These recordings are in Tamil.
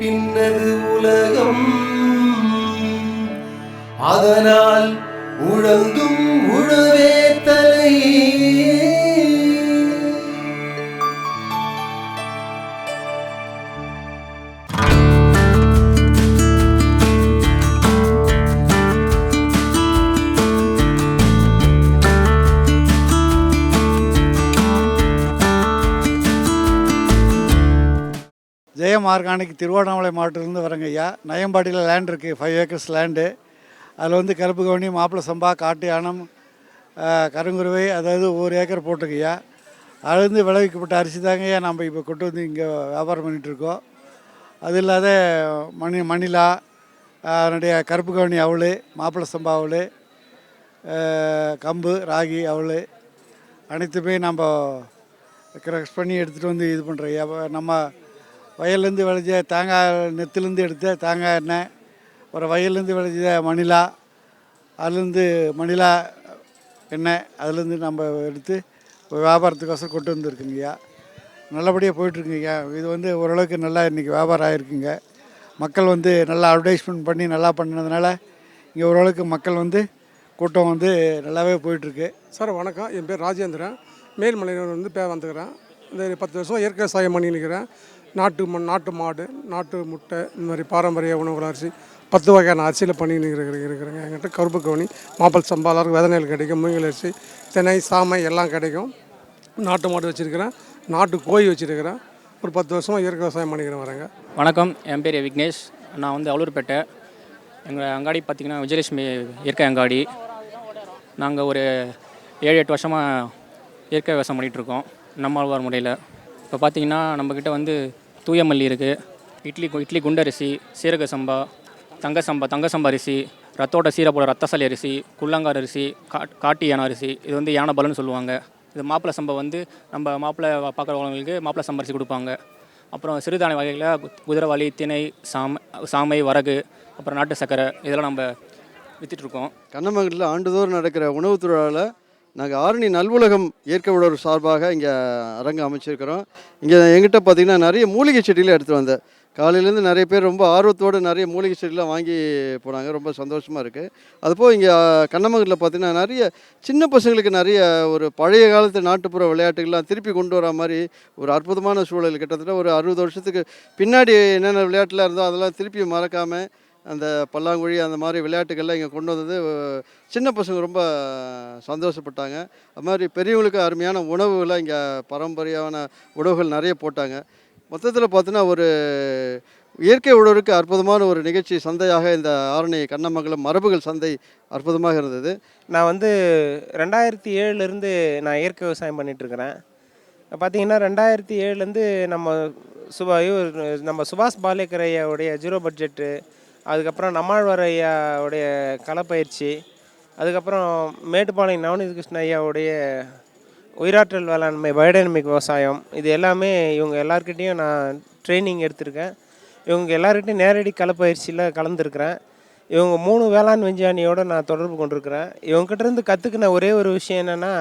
பின்னது உலகம். அதனால் உழந்தும் உழவே தலை. ஜெயம் ஆர்கானிக் திருவண்ணாமலை மாவட்டத்திலேருந்து வரங்க ஐயா. நயம்பாடியில் லேண்ட் இருக்குது, 5 ஏக்கர்ஸ் லேண்டு. அதில் வந்து கருப்பு கவுனி, மாப்பிளை சம்பா, காட்டு யானம், கருங்குருவை, அதாவது 1 ஏக்கர் போட்டிருக்கையா. அதுலேருந்து விளைவிக்கப்பட்ட அரிசி தாங்க ஐயா நம்ம இப்போ கொண்டு வந்து இங்கே வியாபாரம் பண்ணிகிட்ருக்கோம். அது இல்லாத மணிலா, அதனுடைய கருப்பு கவுனி அவள், மாப்பிளை சம்பா அவள், கம்பு, ராகி அவள் அனைத்துமே நம்ம க்ரஷ் பண்ணி எடுத்துகிட்டு வந்து இது பண்ணுறோம் ஐயா. நம்ம வயல்லேருந்து விளைஞ்ச தேங்காய் நெத்துலேருந்து எடுத்த தேங்காய் எண்ணெய், ஒரு வயல்லேருந்து விளைஞ்ச மணிலா, அதுலேருந்து மணிலா எண்ணெய், அதுலேருந்து நம்ம எடுத்து வியாபாரத்துக்கோசரம் கொண்டு வந்துருக்குங்கய்யா. நல்லபடியாக போயிட்டுருக்குங்கய்யா. இது வந்து ஓரளவுக்கு நல்லா இன்றைக்கி வியாபாரம் ஆகிருக்குங்க. மக்கள் வந்து நல்லா அட்வர்டைஸ்மெண்ட் பண்ணி நல்லா பண்ணினதுனால இங்கே ஓரளவுக்கு மக்கள் வந்து கூட்டம் வந்து நல்லாவே போயிட்டுருக்கு. சார் வணக்கம், என் பேர் ராஜேந்திரன். மேல்மலையினர் வந்து வந்துக்கிறேன். இந்த 10 வருஷம் இயற்கை விவசாயம் பண்ணி நிற்கிறேன். நாட்டு மாடு, நாட்டு முட்டை, இந்த மாதிரி பாரம்பரிய உணவுகள் அரிசி 10 வகையான அரிசியில் பண்ணி இருக்கிறேங்க. என்கிட்ட கருப்பு கவுனி, மாப்பிளை சம்பா, எல்லாருக்கும் விதை நெல் கிடைக்கும், மூங்கில் அரிசி, தினை, சாமை எல்லாம் கிடைக்கும். நாட்டு மாடு வச்சுருக்கிறேன், நாட்டு கோழி வச்சுருக்கிறேன். ஒரு 10 வருஷமாக இயற்கை விவசாயம் பண்ணிக்கிறேன் வரேங்க. வணக்கம், என் பேர் விக்னேஷ். நான் வந்து அவலூர்பேட்டை. எங்கள் அங்காடி பார்த்திங்கன்னா விஜயலட்சுமி இயற்கை அங்காடி. நாங்கள் ஒரு 7-8 வருஷமாக இயற்கை விவசாயம் பண்ணிகிட்ருக்கோம் நம்மாழ்வார் முறையில். இப்போ பார்த்திங்கன்னா நம்மக்கிட்ட வந்து தூய மல்லி இருக்குது, இட்லி குண்டரிசி, சீரக சம்பா, தங்க சம்பா அரிசி, ரத்தோட சீரப்போட ரத்தசாலி அரிசி, குள்ளங்கார் அரிசி, காட்டு யானை அரிசி, இது வந்து யானை பலன்னு சொல்லுவாங்க. இது மாப்பிளை சம்பா வந்து நம்ம மாப்பிளை பார்க்குறவங்களுக்கு மாப்பிளை சம்பா அரிசி கொடுப்பாங்க. அப்புறம் சிறுதானிய வகைகளில் குதிரைவாளி, திணை, சாமை, வரகு, அப்புறம் நாட்டு சக்கரை இதெல்லாம் நம்ம விற்றுட்ருக்கோம். கண்ணமங்கலத்தில் ஆண்டுதோறும் நடக்கிற உணவு திருவிழாவில் நாங்கள் ஆரணி நல்வுலகம் இயற்கை உழவர் சார்பாக இங்கே அரங்கு அமைச்சிருக்கிறோம். இங்கே எங்கிட்ட பார்த்திங்கன்னா நிறைய மூலிகை செடியில் எடுத்துகிட்டு வந்தேன். காலையிலேருந்து நிறைய பேர் ரொம்ப ஆர்வத்தோடு நிறைய மூலிகை செடிலாம் வாங்கி போனாங்க. ரொம்ப சந்தோஷமாக இருக்குது. அதுபோல் இங்கே கண்ணமங்கலத்தில் பார்த்திங்கன்னா நிறைய சின்ன பசங்களுக்கு நிறைய ஒரு பழைய காலத்து நாட்டுப்புற விளையாட்டுகள்லாம் திருப்பி கொண்டு வர மாதிரி ஒரு அற்புதமான சூழல். கிட்டத்தட்ட ஒரு 60 வருஷத்துக்கு பின்னாடி என்னென்ன விளையாட்டுலாம் இருந்தோ அதெல்லாம் திருப்பி மறக்காமல் அந்த பல்லாங்குழி அந்த மாதிரி விளையாட்டுகள்லாம் இங்கே கொண்டு வந்தது சின்ன பசங்க ரொம்ப சந்தோஷப்பட்டாங்க. அது மாதிரி பெரியவங்களுக்கு அருமையான உணவுகளை இங்கே பாரம்பரியமான உணவுகள் நிறைய போட்டாங்க. மொத்தத்தில் பார்த்தோன்னா ஒரு இயற்கை உழவருக்கு அற்புதமான ஒரு நிகழ்ச்சி சந்தையாக இந்த ஆரணி கண்ணமங்கலம் மரபுகள் சந்தை அற்புதமாக இருந்தது. நான் வந்து 2007 நான் இயற்கை விவசாயம் பண்ணிகிட்ருக்கிறேன். பார்த்திங்கன்னா 2007 நம்ம சுபாஷ் பாலேக்கர் ஐயாவுடைய 0 பட்ஜெட்டு, அதுக்கப்புறம் நம்மாழ்வார் ஐயாவுடைய களப்பயிற்சி, அதுக்கப்புறம் மேட்டுப்பாளையம் நவநீத கிருஷ்ண ஐயாவுடைய உயிராற்றல் வேளாண்மை, பயோடைனமிக் விவசாயம், இது எல்லாமே இவங்க எல்லாருக்கிட்டேயும் நான் ட்ரைனிங் எடுத்திருக்கேன். இவங்க எல்லாருக்கிட்டையும் நேரடி களப்பயிற்சியில் கலந்துருக்கிறேன். இவங்க 3 வேளாண் விஞ்ஞானியோடு நான் தொடர்பு கொண்டிருக்கிறேன். இவங்ககிட்டருந்து கற்றுக்கின ஒரே ஒரு விஷயம் என்னென்னா,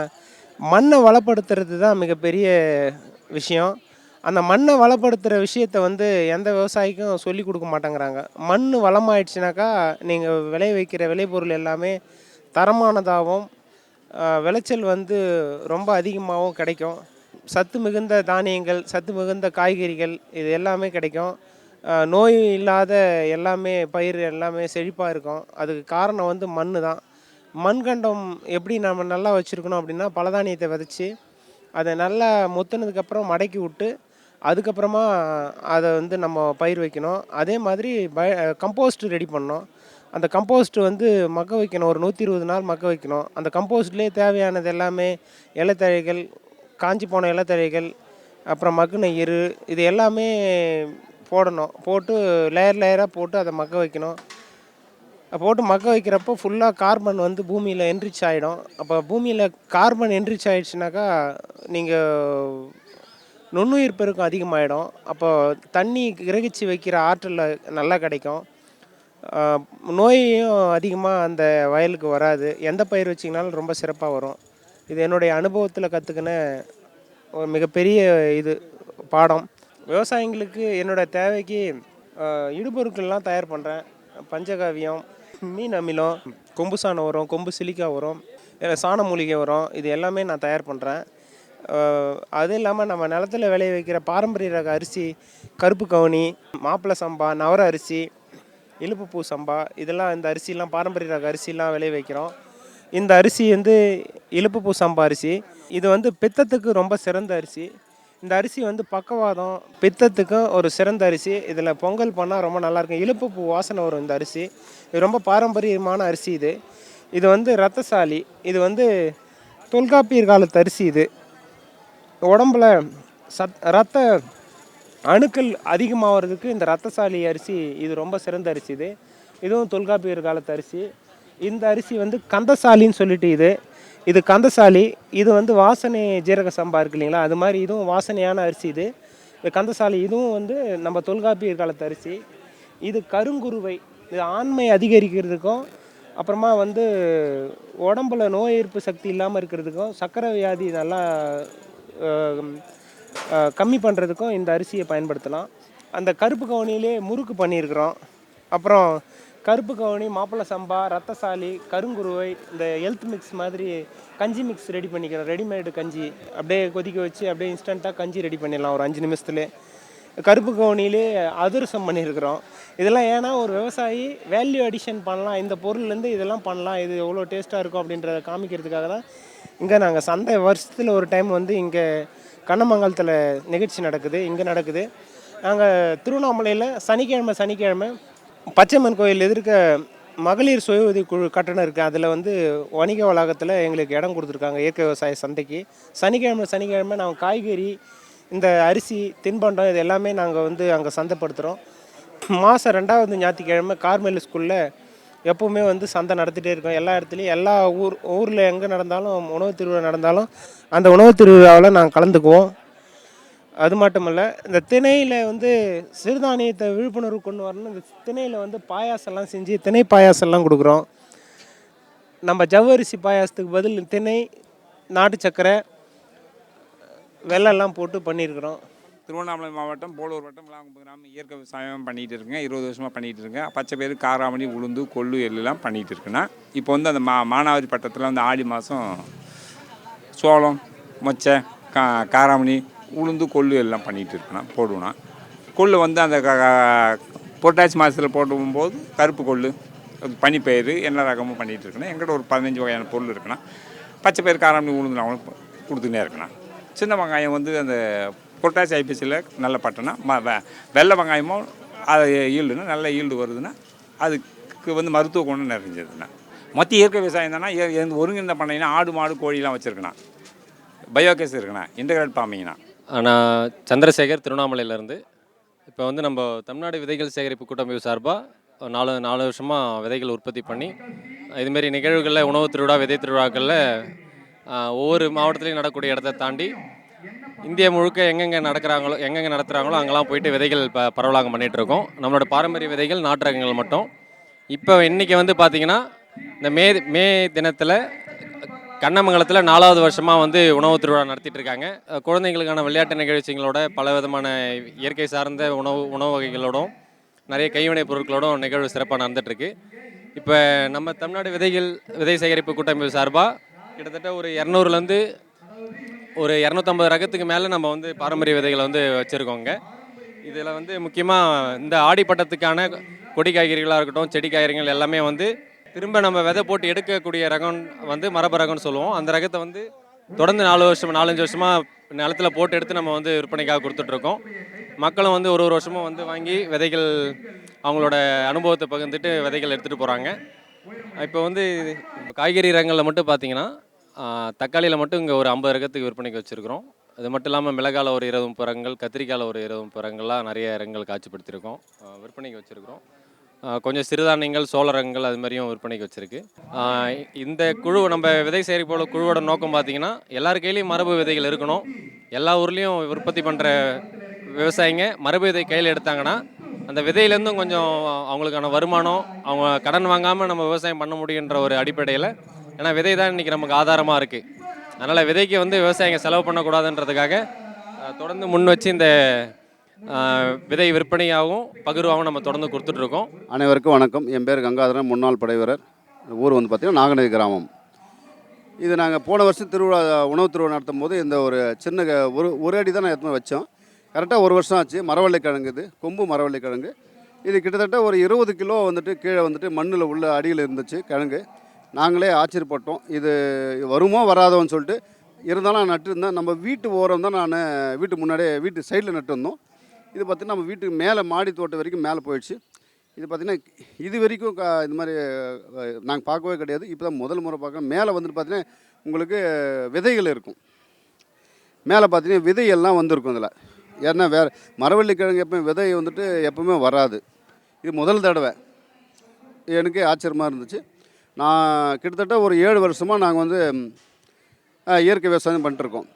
மண்ணை வளப்படுத்துறது தான் மிகப்பெரிய விஷயம். அந்த மண்ணை வளப்படுத்துகிற விஷயத்த வந்து எந்த விவசாயிக்கும் சொல்லி கொடுக்க மாட்டேங்கிறாங்க. மண் வளமாயிடுச்சுனாக்கா நீங்கள் விளைவிக்கிற விளைபொருள் எல்லாமே தரமானதாகவும் விளைச்சல் வந்து ரொம்ப அதிகமாகவும் கிடைக்கும். சத்து மிகுந்த தானியங்கள், சத்து மிகுந்த காய்கறிகள் இது எல்லாமே கிடைக்கும். நோய் இல்லாத எல்லாமே பயிர் எல்லாமே செழிப்பாக இருக்கும். அதுக்கு காரணம் வந்து மண் தான். மண்கண்டம் எப்படி நம்ம நல்லா வச்சுருக்கணும் அப்படின்னா, பலதானியத்தை விதைச்சி அதை நல்லா முத்துனதுக்கப்புறம் மடக்கி விட்டு அதுக்கப்புறமா அதை வந்து நம்ம பயிர் வைக்கணும். அதே மாதிரி கம்போஸ்ட் ரெடி பண்ணணும். அந்த கம்போஸ்ட் வந்து மக்க வைக்கணும், ஒரு 120 நாள் மக்க வைக்கணும். அந்த கம்போஸ்ட்லேயே தேவையானது எல்லாமே இலைத்தழைகள், காஞ்சி போன இலைத்தழைகள், அப்புறம் மக்குன எரு, இது எல்லாமே போடணும். போட்டு லேயராக போட்டு அதை மக்க வைக்கணும். போட்டு மக்க வைக்கிறப்போ ஃபுல்லாக கார்பன் வந்து பூமியில் என்ரிச் ஆகிடும். அப்போ பூமியில் கார்பன் என்ரிச் ஆகிடுச்சுனாக்கா நீங்கள் நுண்ணுயிர் பெருக்கம் அதிகமாகிடும். அப்போ தண்ணி கிரகிச்சு வைக்கிற ஆற்றல் நல்லா கிடைக்கும். நோயும் அதிகமாக அந்த வயலுக்கு வராது. எந்த பயிர் வச்சிங்கனாலும் ரொம்ப சிறப்பாக வரும். இது என்னுடைய அனுபவத்தில் கற்றுக்கின ஒரு மிகப்பெரிய பாடம். விவசாயிங்களுக்கு என்னோடய தேவைக்கு இடுபொருட்கள்லாம் தயார் பண்ணுறேன். பஞ்சகாவியம், மீன் அமிலம், கொம்பு சாண உரம், கொம்பு சிலிக்கா உரம், சாண மூலிகை உரம், இது எல்லாமே நான் தயார் பண்ணுறேன். அது இல்லாமல் நம்ம நிலத்துல விளைய வைக்கிற பாரம்பரிய ரக அரிசி, கருப்பு கவுனி, மாப்பிள்ளை சம்பா, நவர அரிசி, இலுப்புப்பூ சம்பா, இதெல்லாம் இந்த அரிசிலாம் பாரம்பரிய ரக அரிசிலாம் விளைய வைக்கிறோம். இந்த அரிசி வந்து இலுப்புப்பூ சம்பா அரிசி. இது வந்து பித்தத்துக்கு ரொம்ப சிறந்த அரிசி. இந்த அரிசி வந்து பக்கவாதம், பித்தத்துக்கும் ஒரு சிறந்த அரிசி. இதில் பொங்கல் பண்ணால் ரொம்ப நல்லாயிருக்கும். இலுப்புப்பூ வாசனை வரும் இந்த அரிசி. இது ரொம்ப பாரம்பரியமான அரிசி இது. இது வந்து ரத்தசாலி. இது வந்து தொல்காப்பியர் காலத்து அரிசி இது. உடம்புல ரத்த அணுக்கள் அதிகமாகிறதுக்கு இந்த ரத்தசாலி அரிசி இது ரொம்ப சிறந்த அரிசி இது. இதுவும் தொல்காப்பியர் காலத்து அரிசி. இந்த அரிசி வந்து கந்தசாலின்னு சொல்லிட்டு இது கந்தசாலி. இது வந்து வாசனை ஜீரக சம்பா இருக்கு இல்லைங்களா, அது மாதிரி இதுவும் வாசனையான அரிசி இது. இது கந்தசாலி. இதுவும் வந்து நம்ம தொல்காப்பியர் காலத்து அரிசி. இது கருங்குருவை. இது ஆண்மை அதிகரிக்கிறதுக்கும், அப்புறமா வந்து உடம்புல நோய் எதிர்ப்பு சக்தி இல்லாமல் இருக்கிறதுக்கும், சர்க்கரை வியாதி நல்லா கம்மி பண்ணுறதுக்கும் இந்த அரிசியை பயன்படுத்தலாம். அந்த கருப்பு கவுனியிலே முறுக்கு பண்ணியிருக்கிறோம். அப்புறம் கருப்பு கவுனி, மாப்பிள்ளை சம்பா, ரத்தசாலி, கருங்குருவை, இந்த ஹெல்த் மிக்ஸ் மாதிரி கஞ்சி மிக்ஸ் ரெடி பண்ணிக்கிறோம். ரெடிமேடு கஞ்சி அப்படியே கொதிக்க வச்சு அப்படியே இன்ஸ்டண்ட்டாக கஞ்சி ரெடி பண்ணிடலாம் ஒரு 5 நிமிஷத்துலேயே. கருப்பு கவுனிலே அதிரசம் பண்ணியிருக்கிறோம். இதெல்லாம் ஏன்னா ஒரு விவசாயி வேல்யூ அடிஷன் பண்ணலாம், இந்த பொருள்லேருந்து இதெல்லாம் பண்ணலாம், இது எவ்வளோ டேஸ்ட்டாக இருக்கும் அப்படின்றத காமிக்கிறதுக்காக தான் இங்கே நாங்கள் சந்தை வருஷத்தில் ஒரு டைம் வந்து இங்கே கண்ணமங்கலத்தில் நிகழ்ச்சி நடக்குது, இங்கே நடக்குது. நாங்கள் திருவண்ணாமலையில் சனிக்கிழமை பச்சையம்மன் கோயில் எதிர்க்க மகளிர் சுய உதவி குழு கட்டணம் இருக்குது. அதில் வந்து வணிக வளாகத்தில் எங்களுக்கு இடம் கொடுத்துருக்காங்க இயற்கை விவசாய சந்தைக்கு. சனிக்கிழமை நாங்கள் காய்கறி, இந்த அரிசி, தின்பண்டம் இது எல்லாமே நாங்கள் வந்து அங்கே சந்தைப்படுத்துகிறோம். மாதம் 2வது ஞாயிற்றுக்கிழமை கார்மேல் ஸ்கூலில் எப்போவுமே வந்து சந்தை நடத்திட்டே இருக்கோம். எல்லா இடத்துலையும் எல்லா ஊரில் எங்கே நடந்தாலும் உணவு திருவிழா நடந்தாலும் அந்த உணவு திருவிழாவில் நாங்கள் கலந்துக்குவோம். அது மட்டுமல்ல, இந்த திணையில் வந்து சிறுதானியத்தை விழிப்புணர்வு கொண்டு வரணும். இந்த திணையில் வந்து பாயாசம்லாம் செஞ்சு திணை பாயாசம்லாம் கொடுக்குறோம். நம்ம ஜவ்வரிசி பாயாசத்துக்கு பதில் திணை, நாட்டு சக்கரை, வெல்லம்லாம் போட்டு பண்ணியிருக்கிறோம். திருவண்ணாமலை மாவட்டம் போலூர் வட்டம் விளாங்குப்பம் கிராமம் இயற்கை விவசாயம் பண்ணிகிட்டு இருக்கேன். 20 வருஷமாக பண்ணிகிட்டு இருக்கேன். பச்சை பயிறு, காராமணி, உளுந்து, கொள்ளு எல்லாம் பண்ணிகிட்டு இருக்கேன்னா, இப்போ வந்து அந்த மானாவாரி பட்டத்தில் வந்து ஆடி மாதம் சோளம், மொச்சை, காராமணி, உளுந்து, கொள்ளு எல்லாம் பண்ணிகிட்டு இருக்கேன். போடுவேன். கொள்ளு வந்து அந்த புரட்டாசி மாதத்தில் போடும்போது கருப்பு கொள்ளு, பனிப்பயிறு, எல்லா ரகமும் பண்ணிகிட்டு இருக்கேன். எங்கிட்ட ஒரு 15 வகையான பொருள் இருக்குன்னா, பச்சை பயிறு, காராமணி, உளுந்து நான் கொடுத்துனே இருக்கேன். சின்ன வெங்காயம் வந்து அந்த புரட்டாசி ஐப்பசியில் நல்ல பட்டனா, வெள்ளை வெங்காயமும் அது ஈல்டுனா நல்ல ஈல்டு வருதுன்னா அதுக்கு வந்து மருத்துவ குணம் நிறைஞ்சதுண்ணா. மொத்த இயற்கை விவசாயம் தானே. ஒருங்கிணைந்த பண்ணைன்னா ஆடு, மாடு, கோழிலாம் வச்சுருக்கேண்ணா. பயோகேஸ் இருக்குண்ணா. இன்டகிரேட் ஃபார்மிங்ண்ணா. நான் சந்திரசேகர், திருவண்ணாமலையிலேருந்து. இப்போ வந்து நம்ம தமிழ்நாடு விதைகள் சேகரிப்பு கூட்டமைப்பு சார்பாக 4 வருஷமாக விதைகள் உற்பத்தி பண்ணி இதுமாரி நிகழ்வுகளில், உணவு திருவிழா, விதை திருவிழாக்களில் ஒவ்வொரு மாவட்டத்துலையும் நடக்கக்கூடிய இடத்த தாண்டி இந்தியா முழுக்க எங்கெங்கே நடத்துகிறாங்களோ அங்கெல்லாம் போயிட்டு விதைகள் பரவலாக்கம் பண்ணிகிட்ருக்கோம். நம்மளோட பாரம்பரிய விதைகள், நாட்டு ரகங்கள் மட்டும். இப்போ இன்றைக்கி வந்து பார்த்திங்கன்னா இந்த மே தினத்தில் கண்ணமங்கலத்தில் 4வது வருஷமாக வந்து உணவு திருவிழா நடத்திட்டு இருக்காங்க. குழந்தைங்களுக்கான விளையாட்டு நிகழ்ச்சிகளோட பல விதமான இயற்கை சார்ந்த உணவு வகைகளோடும் நிறைய கைவினைப் பொருட்களோடும் நிகழ்வு சிறப்பாக நடந்துகிட்ருக்கு. இப்போ நம்ம தமிழ்நாடு விதை சேகரிப்பு கூட்டமைப்பு சார்பாக கிட்டத்தட்ட ஒரு 200லேருந்து ஒரு 250 ரகத்துக்கு மேலே நம்ம வந்து பாரம்பரிய விதைகளை வந்து வச்சுருக்கோங்க. இதில் வந்து முக்கியமாக இந்த ஆடிப்பட்டத்துக்கான கொடி காய்கறிகளாக இருக்கட்டும், செடி காய்கறிகள் எல்லாமே வந்து திரும்ப நம்ம விதை போட்டு எடுக்கக்கூடிய ரகம் வந்து மரபு ரகம்னு சொல்லுவோம். அந்த ரகத்தை வந்து தொடர்ந்து 4-5 வருஷமாக நிலத்தில் போட்டு எடுத்து நம்ம வந்து விற்பனைக்காக கொடுத்துட்ருக்கோம். மக்களும் வந்து ஒரு வருஷமும் வந்து வாங்கி விதைகள் அவங்களோட அனுபவத்தை பகிர்ந்துட்டு விதைகள் எடுத்துகிட்டு போகிறாங்க. இப்போ வந்து காய்கறி ரகங்களில் மட்டும் பார்த்திங்கன்னா தக்காளியில் மட்டும் இங்கே ஒரு 50 ரகத்துக்கு விற்பனைக்கு வச்சுருக்கிறோம். அது மட்டும் இல்லாமல் மிளகாயில் ஒரு 20 ரகங்கள், கத்திரிக்காயில் ஒரு 20 ரகங்கள்லாம் நிறைய ரகங்கள் காட்சிப்படுத்தியிருக்கோம், விற்பனைக்கு வச்சுருக்கிறோம். கொஞ்சம் சிறுதானியங்கள், சோள ரகங்கள் அது மாதிரியும் விற்பனைக்கு வச்சுருக்கு. இந்த குழு, நம்ம விதை சேகரிப்பு குழுவோட நோக்கம் பார்த்திங்கன்னா எல்லார் கையிலையும் மரபு விதைகள் இருக்கணும். எல்லா ஊர்லேயும் உற்பத்தி பண்ணுற விவசாயிங்க மரபு விதை கையில் எடுத்தாங்கன்னா அந்த விதையிலேருந்தும் கொஞ்சம் அவங்களுக்கான வருமானம், அவங்க கடன் வாங்காமல் நம்ம விவசாயம் பண்ண முடியுன்ற ஒரு அடிப்படையில், ஏன்னா விதை தான் இன்றைக்கி நமக்கு ஆதாரமாக இருக்குது. அதனால் விதைக்கு வந்து விவசாயிங்க செலவு பண்ணக்கூடாதுன்றதுக்காக தொடர்ந்து முன் வச்சு இந்த விதை விற்பனையாகவும் பகிர்வாகவும் நம்ம தொடர்ந்து கொடுத்துட்ருக்கோம். அனைவருக்கும் வணக்கம். என் பேர் கங்காதரன், முன்னாள் படைவீரர். ஊர் வந்து பார்த்திங்கன்னா நாகநதி கிராமம். இது நாங்கள் போன வருஷம் உணவு திருவிழா நடத்தும் போது இந்த ஒரு சின்ன ஒரு அடி தான் நான் எடுத்து வச்சோம். கரெக்டாக ஒரு வருஷம் ஆச்சு. மரவள்ளிக்கிழங்கு, இது கொம்பு மரவள்ளிக்கிழங்கு. இது கிட்டத்தட்ட ஒரு 20 கிலோ வந்துட்டு கீழே வந்துட்டு மண்ணில் உள்ள அடியில் இருந்துச்சு கிழங்கு. நாங்களே ஆச்சரியப்பட்டோம், இது வருமோ வராதோன்னு சொல்லிட்டு. இருந்தாலும் நான் நட்டுருந்தேன். நம்ம வீட்டு ஓரம் தான் நான் வீட்டு முன்னாடியே வீட்டு சைடில் நட்டுருந்தோம். இது பார்த்திங்கன்னா நம்ம வீட்டுக்கு மேலே மாடி தோட்டம் வரைக்கும் மேலே போயிடுச்சு. இது பார்த்திங்கன்னா இது வரைக்கும் இது மாதிரி நாங்கள் பார்க்கவே கிடையாது. இப்போ தான் முதல் முறை பார்க்குறோம். மேலே வந்துட்டு பார்த்திங்கன்னா உங்களுக்கு விதைகள் இருக்கும். மேலே பார்த்திங்கன்னா விதையெல்லாம் வந்திருக்கும் இதில். ஏன்னா வேறு மரவள்ளிக்கிழங்கு எப்போயும் விதை வந்துட்டு எப்போவுமே வராது. இது முதல் தடவை. எனக்கு ஆச்சரியமாக இருந்துச்சு. நான் கிட்டத்தட்ட ஒரு 7 வருஷமாக நாங்கள் வந்து இயற்கை விவசாயம் பண்ணிட்டுருக்கோம்.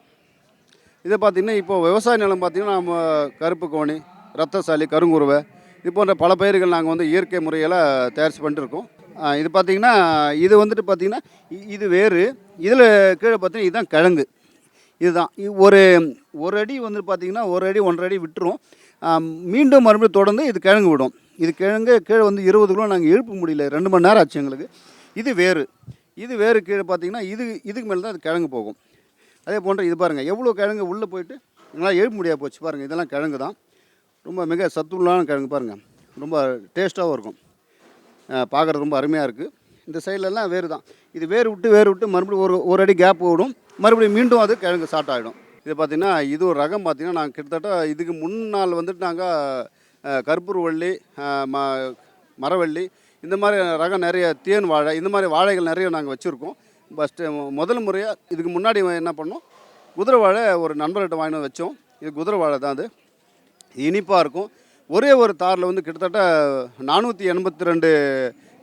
இதை பார்த்திங்கன்னா இப்போது விவசாய நிலம் பார்த்திங்கன்னா நம்ம கருப்பு கோணி, ரத்தசாலி, கருங்குருவை இது போன்ற பல பயிர்கள் நாங்கள் வந்து இயற்கை முறையில் தயாரித்து பண்ணிட்டுருக்கோம். இது பார்த்திங்கன்னா இது வந்துட்டு பார்த்திங்கன்னா இது வேறு. இதில் கீழே பார்த்திங்கன்னா இதுதான் கிழங்கு. இதுதான் ஒரு அடி வந்து பார்த்திங்கன்னா 1 அடி 1.5 அடி விட்டுரும். மீண்டும் மறுபடியும் தொடர்ந்து இது கிழங்கு விடும். இது கிழங்கு கீழே வந்து 20 கிலோ நாங்கள் எழுப்ப முடியல. 2 மணி நேரம் ஆச்சு எங்களுக்கு. இது வேறு கீழே பார்த்திங்கன்னா இதுக்கு மேலே தான் அது கிழங்கு போகும். அதே போன்ற இது பாருங்கள் எவ்வளோ கிழங்கு உள்ளே போயிட்டு எங்களால் எழுப்ப முடியாது போச்சு. பாருங்கள் இதெல்லாம் கிழங்கு தான். ரொம்ப மிக சத்துள்ளான கிழங்கு பாருங்கள். ரொம்ப டேஸ்ட்டாகவும் இருக்கும். பார்க்குறது ரொம்ப அருமையாக இருக்குது. இந்த சைட்லலாம் வேறு தான். இது வேறு விட்டு மறுபடியும் ஒரு அடி கேப் விடும். மறுபடியும் மீண்டும் அது கிழங்கு ஸ்டார்ட் ஆகிடும். இது பார்த்திங்கன்னா இது ஒரு ரகம் பார்த்திங்கன்னா நாங்கள் கிட்டத்தட்ட இதுக்கு முன்னால் வந்துட்டு நாங்கள் கற்பூரவள்ளி, மரவள்ளி இந்த மாதிரி ரகம் நிறைய, தேன் வாழை இந்த மாதிரி வாழைகள் நிறைய நாங்கள் வச்சுருக்கோம். ஃபஸ்ட்டு முதல் முறையாக இதுக்கு முன்னாடி என்ன பண்ணோம், குதிரை வாழை ஒரு நண்பர்கிட்ட வாங்கிட்டு வந்து வச்சோம். இது குதிரை வாழை தான். அது இனிப்பாக இருக்கும். ஒரே ஒரு தாரில் வந்து கிட்டத்தட்ட 482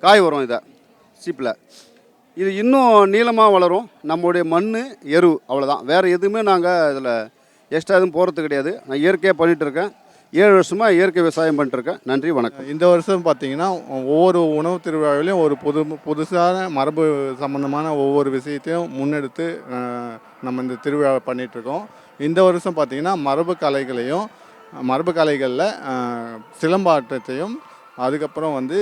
காய் வரும். இதை சீப்பில் இது இன்னும் நீளமாக வளரும். நம்மளுடைய மண், எரு அவ்வளோதான். வேறு எதுவுமே நாங்கள் இதில் எக்ஸ்ட்ரா எதுவும் போகிறது கிடையாது. நான் இயற்கையாக பண்ணிகிட்ருக்கேன். 7 வருஷமாக இயற்கை விவசாயம் பண்ணிட்டுருக்கேன். நன்றி, வணக்கம். இந்த வருஷம் பார்த்திங்கன்னா ஒவ்வொரு உணவு திருவிழாவிலையும் ஒரு புதுசான மரபு சம்மந்தமான ஒவ்வொரு விஷயத்தையும் முன்னெடுத்து நம்ம இந்த திருவிழாவை பண்ணிகிட்ருக்கோம். இந்த வருஷம் பார்த்திங்கன்னா மரபு கலைகளில் சிலம்பாட்டத்தையும் அதுக்கப்புறம் வந்து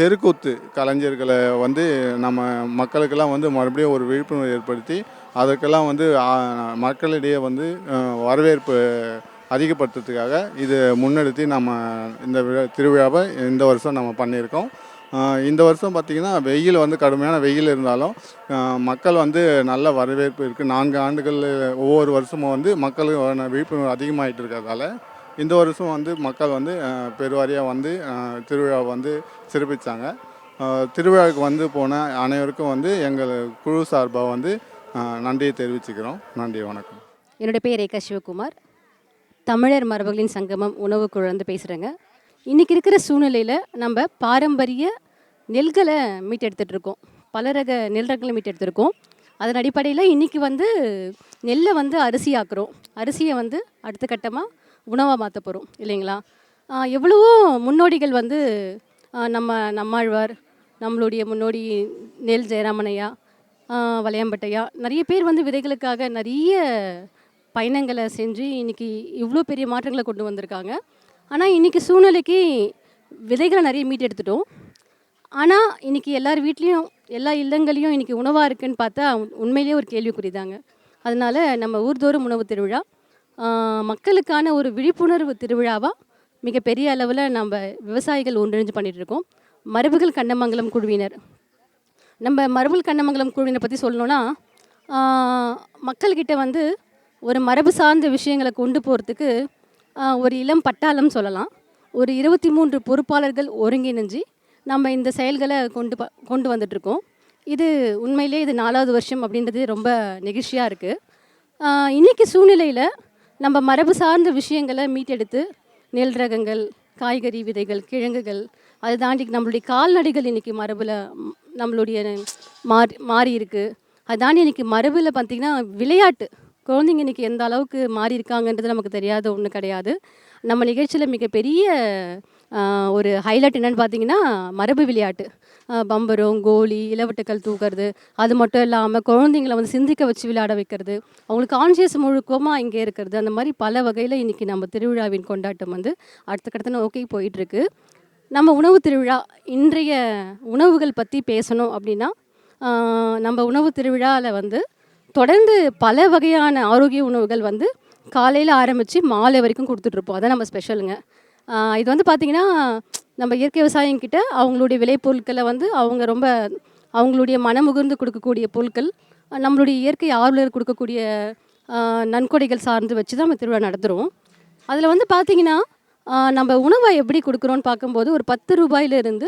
தெருக்கூத்து கலைஞர்களை வந்து நம்ம மக்களுக்கெல்லாம் வந்து மறுபடியும் ஒரு விழிப்புணர்வு ஏற்படுத்தி அதற்கெல்லாம் வந்து மக்களிடையே வந்து வரவேற்பு அதிகப்படுத்துறதுக்காக இது முன்னெடுத்து நம்ம இந்த திருவிழாவை இந்த வருஷம் நம்ம பண்ணியிருக்கோம். இந்த வருஷம் பார்த்திங்கன்னா வெயில் வந்து கடுமையான வெயில் இருந்தாலும் மக்கள் வந்து நல்ல வரவேற்பு இருக்குது. 4 ஆண்டுகள் ஒவ்வொரு வருஷமும் வந்து மக்களுக்கு விழிப்புணர்வு அதிகமாகிட்டு இருக்கிறதால இந்த வருஷம் வந்து மக்கள் வந்து பெருவாரியாக வந்து திருவிழாவை வந்து சிறப்பித்தாங்க. திருவிழாவுக்கு வந்து போன அனைவருக்கும் வந்து எங்கள் குழு சார்பாக வந்து நன்றியை தெரிவிச்சுக்கிறோம். நன்றி, வணக்கம். என்னோடய பேர் ஏகா சிவகுமார். தமிழர் மரபுகளின் சங்கமம் உணவு குழு பேசுகிறேங்க. இன்றைக்கி இருக்கிற சூழ்நிலையில் நம்ம பாரம்பரிய நெல்களை மீட்டெடுத்துகிட்ருக்கோம். பல ரக நெல் ரகங்களை மீட்டெடுத்துருக்கோம். அதன் அடிப்படையில் இன்றைக்கி வந்து நெல்லை வந்து அரிசியாக்குறோம். அரிசியை வந்து அடுத்த கட்டமாக உணவாக மாற்ற போகிறோம் இல்லைங்களா. எவ்வளவோ முன்னோடிகள் வந்து நம்மாழ்வார், நம்மளுடைய முன்னோடி நெல் ஜெயராமனையா, வளையம்பட்டையா, நிறைய பேர் வந்து விதைகளுக்காக நிறைய பயணங்களை செஞ்சு இன்றைக்கி இவ்வளோ பெரிய மாற்றங்களை கொண்டு வந்திருக்காங்க. ஆனால் இன்றைக்கி சூழ்நிலைக்கு விதைகளை நிறைய மீட்டெடுத்துட்டோம். ஆனால் இன்றைக்கி எல்லார் வீட்லேயும் எல்லா இல்லங்களையும் இன்றைக்கி உணவாக இருக்குதுன்னு பார்த்தா உண்மையிலேயே ஒரு கேள்விக்குறிதாங்க. அதனால் நம்ம ஊர்தோறும் உணவு திருவிழா மக்களுக்கான ஒரு விழிப்புணர்வு திருவிழாவாக மிகப்பெரிய அளவில் நம்ம விவசாயிகள் ஒன்றிணைஞ்சு பண்ணிகிட்ருக்கோம். மரபுகள் கண்ணமங்கலம் குழுவினர், நம்ம மரபுகள் கண்ணமங்கலம் குழுவினை பற்றி சொல்லணுன்னா மக்கள்கிட்ட வந்து ஒரு மரபு சார்ந்த விஷயங்களை கொண்டு போகிறதுக்கு ஒரு இளம் பட்டாளம் சொல்லலாம். ஒரு 23 பொறுப்பாளர்கள் ஒருங்கிணைஞ்சு நம்ம இந்த செயல்களை கொண்டு வந்துட்ருக்கோம். இது உண்மையிலே இது 4வது வருஷம் அப்படின்றது ரொம்ப நெகிழ்ச்சியாக இருக்குது. இன்றைக்கி சூழ்நிலையில் நம்ம மரபு சார்ந்த விஷயங்களை மீட்டெடுத்து நெல் ரகங்கள், காய்கறி விதைகள், கிழங்குகள், அதை தாண்டி நம்மளுடைய கால்நடைகள் இன்றைக்கி மரபில் நம்மளுடைய மாறி இருக்குது. அதை தாண்டி இன்றைக்கி மரபில் பார்த்திங்கன்னா விளையாட்டு குழந்தைங்க இன்றைக்கி எந்த அளவுக்கு மாறி இருக்காங்கன்றது நமக்கு தெரியாத ஒன்று கிடையாது. நம்ம நிகழ்ச்சியில் மிகப்பெரிய ஒரு ஹைலைட் என்னென்னு பார்த்தீங்கன்னா மரபு விளையாட்டு. பம்பரம், கோலி, இளவட்டுக்கள் தூக்குறது, அது மட்டும் இல்லாமல் குழந்தைங்கள வந்து சிந்திக்க வச்சு விளையாட வைக்கிறது, அவங்களுக்கு கான்ஷியஸ் முழுக்கமாக இங்கே இருக்கிறது, அந்த மாதிரி பல வகையில் இன்றைக்கி நம்ம திருவிழாவின் கொண்டாட்டம் வந்து அடுத்த கட்டத்தை நோக்கி போயிட்டுருக்கு. நம்ம உணவு திருவிழா இன்றைய உணவுகள் பற்றி பேசணும் அப்படின்னா, நம்ம உணவு திருவிழாவில் வந்து தொடர்ந்து பல வகையான ஆரோக்கிய உணவுகள் வந்து காலையில் ஆரம்பித்து மாலை வரைக்கும் கொடுத்துட்ருப்போம். அதான் நம்ம ஸ்பெஷலுங்க. இது வந்து பார்த்திங்கன்னா, நம்ம இயற்கை விவசாயிங்கிட்ட அவங்களுடைய விளைபொருட்களை வந்து அவங்க ரொம்ப அவங்களுடைய மனமுகர்ந்து கொடுக்கக்கூடிய பொருட்கள், நம்மளுடைய இயற்கை ஆர்வலர் கொடுக்கக்கூடிய நன்கொடைகள் சார்ந்து வச்சு தான் நம்ம திருவிழா நடத்துகிறோம். அதில் வந்து பார்த்திங்கன்னா, நம்ம உணவை எப்படி கொடுக்குறோன்னு பார்க்கும்போது ஒரு 10 ரூபாயிலிருந்து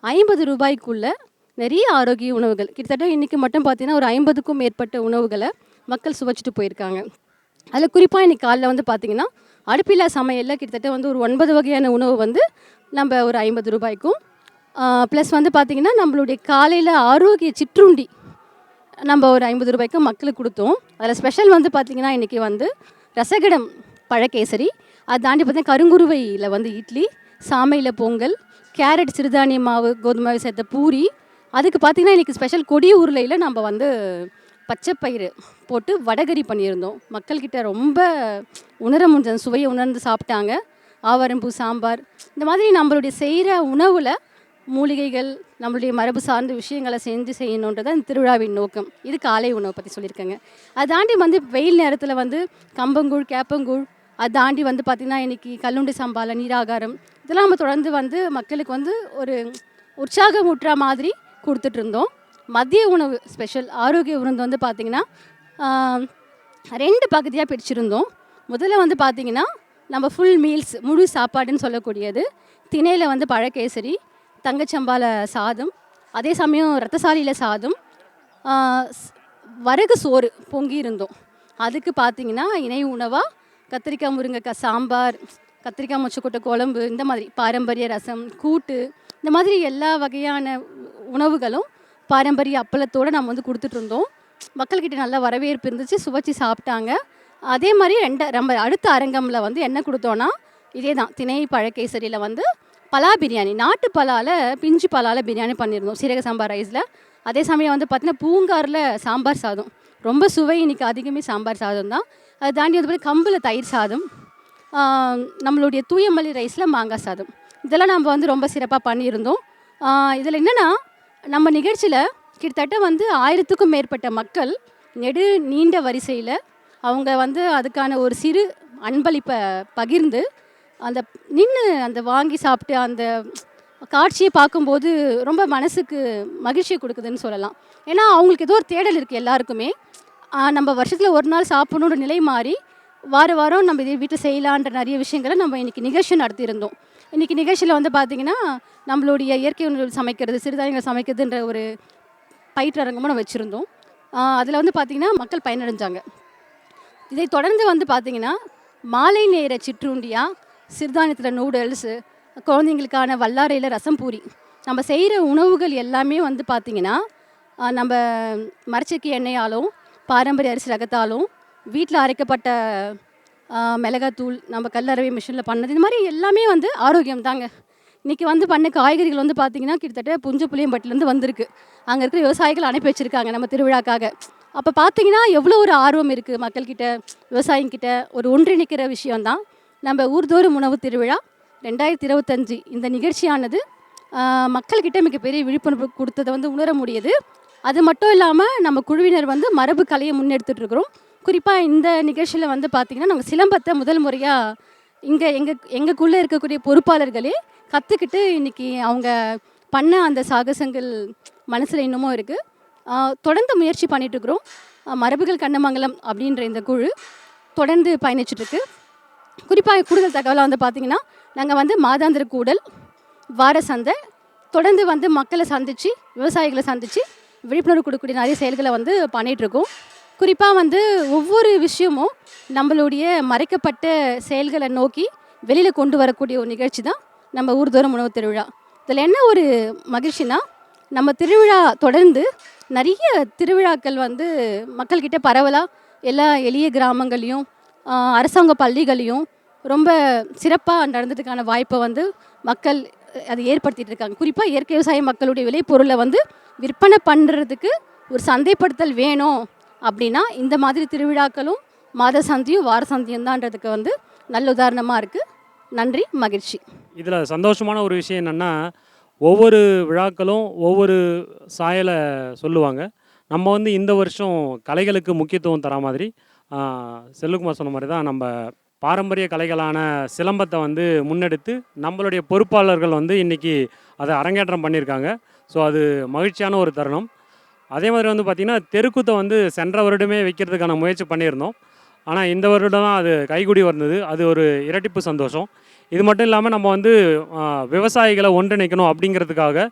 50 ரூபாய்க்குள்ளே நிறைய ஆரோக்கிய உணவுகள், கிட்டத்தட்ட இன்றைக்கி மட்டும் பார்த்திங்கன்னா ஒரு 50க்கும் மேற்பட்ட உணவுகளை மக்கள் சுவைச்சிட்டு போயிருக்காங்க. அதில் குறிப்பாக இன்றைக்கி காலைல வந்து பார்த்திங்கன்னா, அடுப்பில்லா சமையலில் கிட்டத்தட்ட வந்து ஒரு 9 வகையான உணவு வந்து நம்ம ஒரு 50 ரூபாய்க்கும், ப்ளஸ் வந்து பார்த்திங்கன்னா நம்மளுடைய காலையில் ஆரோக்கிய சிற்றுண்டி நம்ம ஒரு 50 ரூபாய்க்கும் மக்களுக்கு கொடுத்தோம். அதில் ஸ்பெஷல் வந்து பார்த்திங்கன்னா இன்றைக்கி வந்து ரசகடம் பழக்கேசரி, அதை தாண்டி பார்த்திங்கன்னா கருங்குருவையில் வந்து இட்லி, சாமையில் பொங்கல், கேரட் சிறுதானிய மாவு கோதுமை மாவு சேர்த்த பூரி, அதுக்கு பார்த்திங்கன்னா இன்றைக்கி ஸ்பெஷல் கொடி உருளையில் நம்ம வந்து பச்சைப்பயிறு போட்டு வடகரி பண்ணியிருந்தோம். மக்கள்கிட்ட ரொம்ப உணர முடிஞ்ச சுவையை உணர்ந்து சாப்பிட்டாங்க. ஆவாரம்பூ சாம்பார், இந்த மாதிரி நம்மளுடைய செய்கிற உணவில் மூலிகைகள், நம்மளுடைய மரபு சார்ந்த விஷயங்களை செஞ்சு செய்யணுன்றது இந்த திருவிழாவின் நோக்கம். இது காலை உணவை பற்றி சொல்லியிருக்கேங்க. அதை தாண்டி வந்து வெயில் நேரத்தில் வந்து கம்பங்கூழ், கேப்பங்கூழ், அதை தாண்டி வந்து பார்த்திங்கன்னா இன்றைக்கி கல்லுண்டி சம்பால நீராகாரம், இதெல்லாம் நம்ம தொடர்ந்து வந்து மக்களுக்கு வந்து ஒரு உற்சாகம் ஊட்டுற மாதிரி கொடுத்துட்ருந்தோம். மதிய உணவு ஸ்பெஷல் ஆரோக்கிய விருந்து வந்து பார்த்திங்கன்னா 2 பகுதியாக பிரிச்சுருந்தோம். முதல்ல வந்து பார்த்திங்கன்னா நம்ம ஃபுல் மீல்ஸ், முழு சாப்பாடுன்னு சொல்லக்கூடியது, திணையில் வந்து பழக்கேசரி, தங்கச்சம்பால சாதம், அதே சமயம் ரத்தசாலியில் சாதம், வரகு சோறு பொங்கி இருந்தோம். அதுக்கு பார்த்திங்கன்னா இணை உணவாக கத்திரிக்காய் முருங்கைக்காய் சாம்பார், கத்திரிக்காய் மொச்சக்கொட்டை குழம்பு, இந்த மாதிரி பாரம்பரிய ரசம், கூட்டு, இந்த மாதிரி எல்லா வகையான உணவுகளும் பாரம்பரிய அப்பளத்தோடு நம்ம வந்து கொடுத்துட்ருந்தோம். மக்கள்கிட்ட நல்ல வரவேற்பு இருந்துச்சு, சுவைச்சி சாப்பிட்டாங்க. அதே மாதிரி நம்ம அடுத்த அரங்கமில் வந்து என்ன கொடுத்தோன்னா, இதே தான் திணை பழக்கேசரியில் வந்து பலா பிரியாணி, நாட்டு பலாவில் பிஞ்சு பலாவில் பிரியாணி பண்ணியிருந்தோம் சீரக சாம்பார் ரைஸில். அதே சமயம் வந்து பார்த்திங்கன்னா பூங்காரில் சாம்பார் சாதம், ரொம்ப சுவை இன்றைக்கி அதிகமே சாம்பார் சாதம் தான். அதை தாண்டி வந்து கம்பில் தயிர் சாதம், நம்மளுடைய தூயமல்லி ரைஸில் மாங்காய் சாதம், இதெல்லாம் நம்ம வந்து ரொம்ப சிறப்பாக பண்ணியிருந்தோம். இதில் என்னென்னா, நம்ம நிகழ்ச்சியில் கிட்டத்தட்ட வந்து 1000க்கும் மேற்பட்ட மக்கள் நீண்ட வரிசையில் அவங்க வந்து அதுக்கான ஒரு சிறு அன்பளிப்பை பகிர்ந்து அந்த நின்று அந்த வாங்கி சாப்பிட்டு அந்த காட்சியை பார்க்கும்போது ரொம்ப மனசுக்கு மகிழ்ச்சியை கொடுக்குதுன்னு சொல்லலாம். ஏன்னா அவங்களுக்கு ஏதோ ஒரு தேடல் இருக்குது எல்லாருக்குமே. நம்ம வருஷத்தில் ஒரு நாள் சாப்பிடணுன்ற நிலை மாறி வாரம் நம்ம இதே வீட்டில் செய்யலான்ற நிறைய விஷயங்களை நம்ம இன்றைக்கி நிகழ்ச்சி நடத்தியிருந்தோம். இன்றைக்கி நிகழ்ச்சியில் வந்து பார்த்திங்கன்னா நம்மளுடைய இயற்கை உணவு சமைக்கிறது, சிறுதானியங்கள் சமைக்கிறதுன்ற ஒரு பயிற்றரங்கமும் நம்ம வச்சுருந்தோம். அதில் வந்து பார்த்திங்கன்னா மக்கள் பயனடைஞ்சாங்க. இதை தொடர்ந்து வந்து பார்த்திங்கன்னா மாலை நேர சிற்றுண்டியாக சிறுதானியத்தில் நூடுல்ஸு, குழந்தைங்களுக்கான வல்லாரையில் ரசம் பூரி, நம்ம செய்கிற உணவுகள் எல்லாமே வந்து பார்த்திங்கன்னா நம்ம மரச்செக்கு எண்ணெயாலும் பாரம்பரிய அரிசி ரகத்தாலும் வீட்டில் அரைக்கப்பட்ட மிளகாத்தூள், நம்ம கல்லறவை மிஷினில் பண்ணது, இந்த மாதிரி எல்லாமே வந்து ஆரோக்கியம் தாங்க. இன்றைக்கி வந்து பண்ண காய்கறிகள் வந்து பார்த்திங்கன்னா கிட்டத்தட்ட புளியம்பட்டிலேருந்து வந்திருக்கு. அங்கே இருக்கிற விவசாயிகள் அனுப்பி வச்சுருக்காங்க நம்ம திருவிழாக்காக. அப்போ பார்த்திங்கன்னா எவ்வளோ ஒரு ஆர்வம் இருக்குது மக்கள்கிட்ட, விவசாயிங்கிட்ட ஒரு ஒன்றிணைக்கிற விஷயந்தான் நம்ம ஊர்தோறும் உணவு திருவிழா 2025. இந்த நிகழ்ச்சியானது மக்கள்கிட்ட மிகப்பெரிய விழிப்புணர்வு கொடுத்ததை வந்து உணர முடியுது. அது மட்டும் இல்லாமல் நம்ம குழுவினர் வந்து மரபு கலையை முன்னெடுத்துட்ருக்குறோம். குறிப்பாக இந்த நிகழ்ச்சியில் வந்து பார்த்திங்கன்னா நாங்கள் சிலம்பத்தை முதல் முறையாக இங்கே எங்களுக்குள்ளே இருக்கக்கூடிய பொறுப்பாளர்களே கற்றுக்கிட்டு இன்றைக்கி அவங்க பண்ண அந்த சாகசங்கள் மனசில் இன்னமும் இருக்குது. தொடர்ந்து முயற்சி பண்ணிகிட்ருக்குறோம். மரபுகள் கண்ணமங்கலம் அப்படின்ற இந்த குழு தொடர்ந்து பயணிச்சிட்ருக்கு. குறிப்பாக கூடுதல் தகவலாக வந்து பார்த்திங்கன்னா நாங்கள் வந்து மாதாந்திர கூடல், வார சந்தை, தொடர்ந்து வந்து மக்களை சந்தித்து விவசாயிகளை சந்தித்து விழிப்புணர்வு கொடுக்கக்கூடிய நிறைய செயல்களை வந்து பண்ணிகிட்ருக்கோம். குறிப்பாக வந்து ஒவ்வொரு விஷயமும் நம்மளுடைய மறைக்கப்பட்ட செயல்களை நோக்கி வெளியில் கொண்டு வரக்கூடிய ஒரு நிகழ்ச்சி தான் நம்ம ஊர்தோறும் உணவு திருவிழா. இதில் என்ன ஒரு மகிழ்ச்சினா, நம்ம திருவிழா தொடர்ந்து நிறைய திருவிழாக்கள் வந்து மக்கள்கிட்ட பரவலாக எல்லா எளிய கிராமங்களையும் அரசாங்க பள்ளிகளையும் ரொம்ப சிறப்பாக நடந்ததுக்கான வாய்ப்பை வந்து மக்கள் அதை ஏற்படுத்திட்டு இருக்காங்க. குறிப்பாக இயற்கை விவசாய மக்களுடைய விளைபொருளை வந்து விற்பனை பண்ணுறதுக்கு ஒரு சந்தைப்படுத்தல் வேணும் அப்படின்னா இந்த மாதிரி திருவிழாக்களும் மாத சந்தையும் வார சந்தையும் தான்றதுக்கு வந்து நல்ல உதாரணமாக இருக்குது. நன்றி, மகிழ்ச்சி. இதில் சந்தோஷமான ஒரு விஷயம் என்னென்னா, ஒவ்வொரு விழாக்களும் ஒவ்வொரு சாயலை சொல்லுவாங்க. நம்ம வந்து இந்த வருஷம் கலைகளுக்கு முக்கியத்துவம் தர மாதிரி செல்வகுமார் சொன்ன மாதிரி தான் நம்ம பாரம்பரிய கலைகளான சிலம்பத்தை வந்து முன்னெடுத்து நம்மளுடைய பொறுப்பாளர்கள் வந்து இன்றைக்கி அதை அரங்கேற்றம் பண்ணியிருக்காங்க. ஸோ அது மகிழ்ச்சியான ஒரு தருணம். அதே மாதிரி வந்து பார்த்திங்கன்னா, தெருக்கூத்தை வந்து சென்ற வருடமே வைக்கிறதுக்கான முயற்சி பண்ணியிருந்தோம். ஆனால் இந்த வருடம் தான் அது கைகூடி வந்தது. அது ஒரு இரட்டிப்பு சந்தோஷம். இது மட்டும் இல்லாமல் நம்ம வந்து விவசாயிகளை ஒன்றிணைக்கணும் அப்படிங்கிறதுக்காக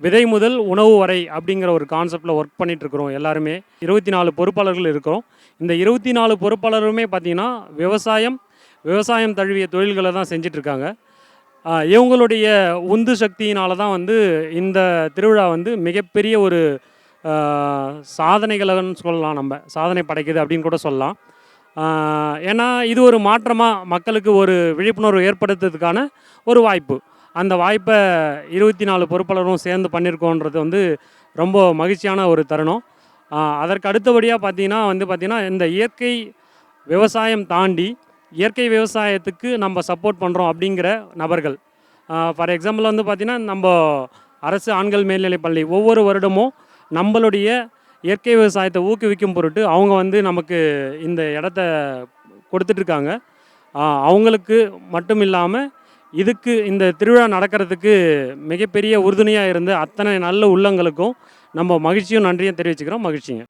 விதை முதல் உணவு வரை அப்படிங்கிற ஒரு கான்செப்டில் ஒர்க் பண்ணிகிட்ருக்குறோம். எல்லாருமே 24 பொறுப்பாளர்கள் இருக்கிறோம். இந்த 24 பொறுப்பாளருமே பார்த்திங்கன்னா விவசாயம் தழுவிய தொழில்களை தான் செஞ்சிட்ருக்காங்க. இவங்களுடைய உந்து சக்தியினால தான் வந்து இந்த திருவிழா வந்து மிகப்பெரிய ஒரு சாதனைகள்னு சொல்லலாம். நம்ம சாதனை படைக்குது அப்படின்னு கூட சொல்லலாம். ஏன்னா இது ஒரு மாற்றமாக மக்களுக்கு ஒரு விழிப்புணர்வு ஏற்படுத்துறதுக்கான ஒரு வாய்ப்பு. அந்த வாய்ப்பை 24 பொறுப்பாளரும் சேர்ந்து பண்ணியிருக்கோன்றது வந்து ரொம்ப மகிழ்ச்சியான ஒரு தருணம். அதற்கு அடுத்தபடியாக பார்த்திங்கன்னா இந்த இயற்கை விவசாயம் தாண்டி இயற்கை விவசாயத்துக்கு நம்ம சப்போர்ட் பண்ணுறோம் அப்படிங்கிற நபர்கள். ஃபார் எக்ஸாம்பிள் வந்து பார்த்திங்கன்னா, நம்ம அரசு ஆண்கள் மேல்நிலைப் பள்ளி ஒவ்வொரு வருடமும் நம்மளுடைய இயற்கை விவசாயத்தை ஊக்குவிக்கும் பொருட்டு அவங்க வந்து நமக்கு இந்த இடத்த கொடுத்துட்ருக்காங்க. அவங்களுக்கு மட்டும் இல்லாமல் இதுக்கு இந்த திருவிழா நடக்கிறதுக்கு மிகப்பெரிய உறுதுணையாக இருந்த அத்தனை நல்ல உள்ளங்களுக்கும் நம்ம மகிழ்ச்சியும் நன்றியும் தெரிவிச்சுக்கிறோம். மகிழ்ச்சிங்க.